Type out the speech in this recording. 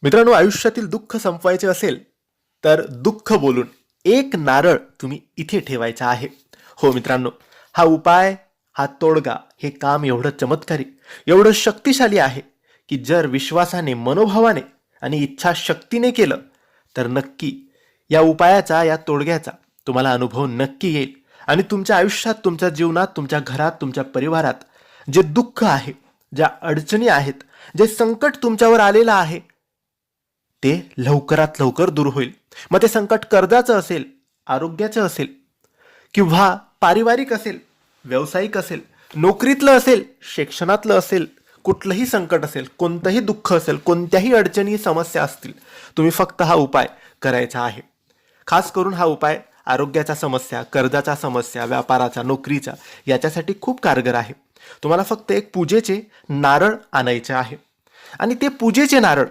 मित्रांनो, आयुष्यातील दुःख संपवायचे असेल तर दुःख बोलून एक नारळ तुम्ही इथे ठेवायचा आहे. हो मित्रांनो, हा उपाय, हा तोडगा, हे काम एवढं चमत्कारी, एवढं शक्तिशाली आहे की जर विश्वासाने, मनोभावाने आणि इच्छाशक्तीने केलं तर नक्की या उपायाचा, या तोडग्याचा तुम्हाला अनुभव नक्की येईल. आणि तुमच्या आयुष्यात, तुमच्या जीवनात, तुमच्या घरात, तुमच्या परिवारात जे दुःख आहे, ज्या अडचणी आहेत, जे संकट तुमच्यावर आलेलं आहे, ते लवकरात लवकर दूर होईल. मग ते संकट कर्जाचं असेल, आरोग्याचं असेल, किंवा पारिवारिक असेल, व्यावसायिक असेल, नोकरीतलं असेल, शिक्षणातलं असेल, कुठलंही संकट असेल, कोणतंही दुःख असेल, कोणत्याही अडचणी, समस्या असतील, तुम्ही फक्त हा उपाय करायचा आहे. खास करून हा उपाय आरोग्याच्या समस्या, कर्जाच्या समस्या, व्यापाराचा, नोकरीचा याच्यासाठी खूप कारगर आहे. तुम्हाला फक्त एक पूजेचे नारळ आणायचे आहे आणि ते पूजेचे नारळ